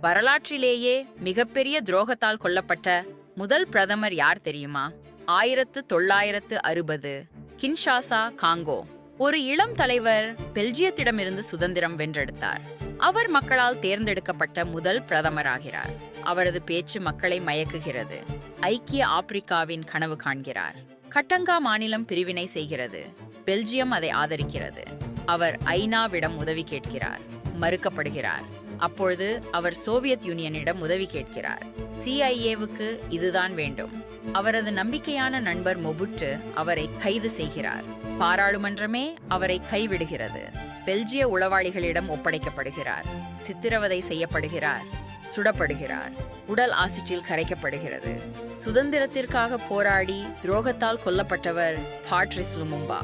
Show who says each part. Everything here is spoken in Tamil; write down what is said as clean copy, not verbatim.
Speaker 1: வரலாற்றிலேயே மிகப்பெரிய துரோகத்தால் கொல்லப்பட்ட முதல் பிரதமர் யார் தெரியுமா? 1960 கின்ஷாசா, காங்கோ. ஒரு இளம் தலைவர் பெல்ஜியத்திடமிருந்து சுதந்திரம் வென்றெடுத்தார். அவர் மக்களால் தேர்ந்தெடுக்கப்பட்ட முதல் பிரதமராகிறார். அவரது பேச்சு மக்களை மயக்குகிறது. ஐக்கிய ஆப்பிரிக்காவின் கனவு காண்கிறார். கட்டங்கா மாநிலம் பிரிவினை செய்கிறது. பெல்ஜியம் அதை ஆதரிக்கிறது. அவர் ஐநாவிடம் உதவி கேட்கிறார். மறுக்கப்படுகிறார். அப்பொழுது அவர் சோவியத் யூனியனிடம் உதவி கேட்கிறார். சிஐஏவுக்கு இதுதான் வேண்டும். அவரது நம்பிக்கையான நண்பர் மொபுட்டு அவரை கைது செய்கிறார். பாராளுமன்றமே அவரை கைவிடுகிறது. பெல்ஜிய உளவாளிகளிடம் ஒப்படைக்கப்படுகிறார். சித்திரவதை செய்யப்படுகிறார். சுடப்படுகிறார். உடல் ஆசிட்டில் கரைக்கப்படுகிறது. சுதந்திரத்திற்காக போராடி துரோகத்தால் கொல்லப்பட்டவர் பாட்ரிஸ் லுமும்பா.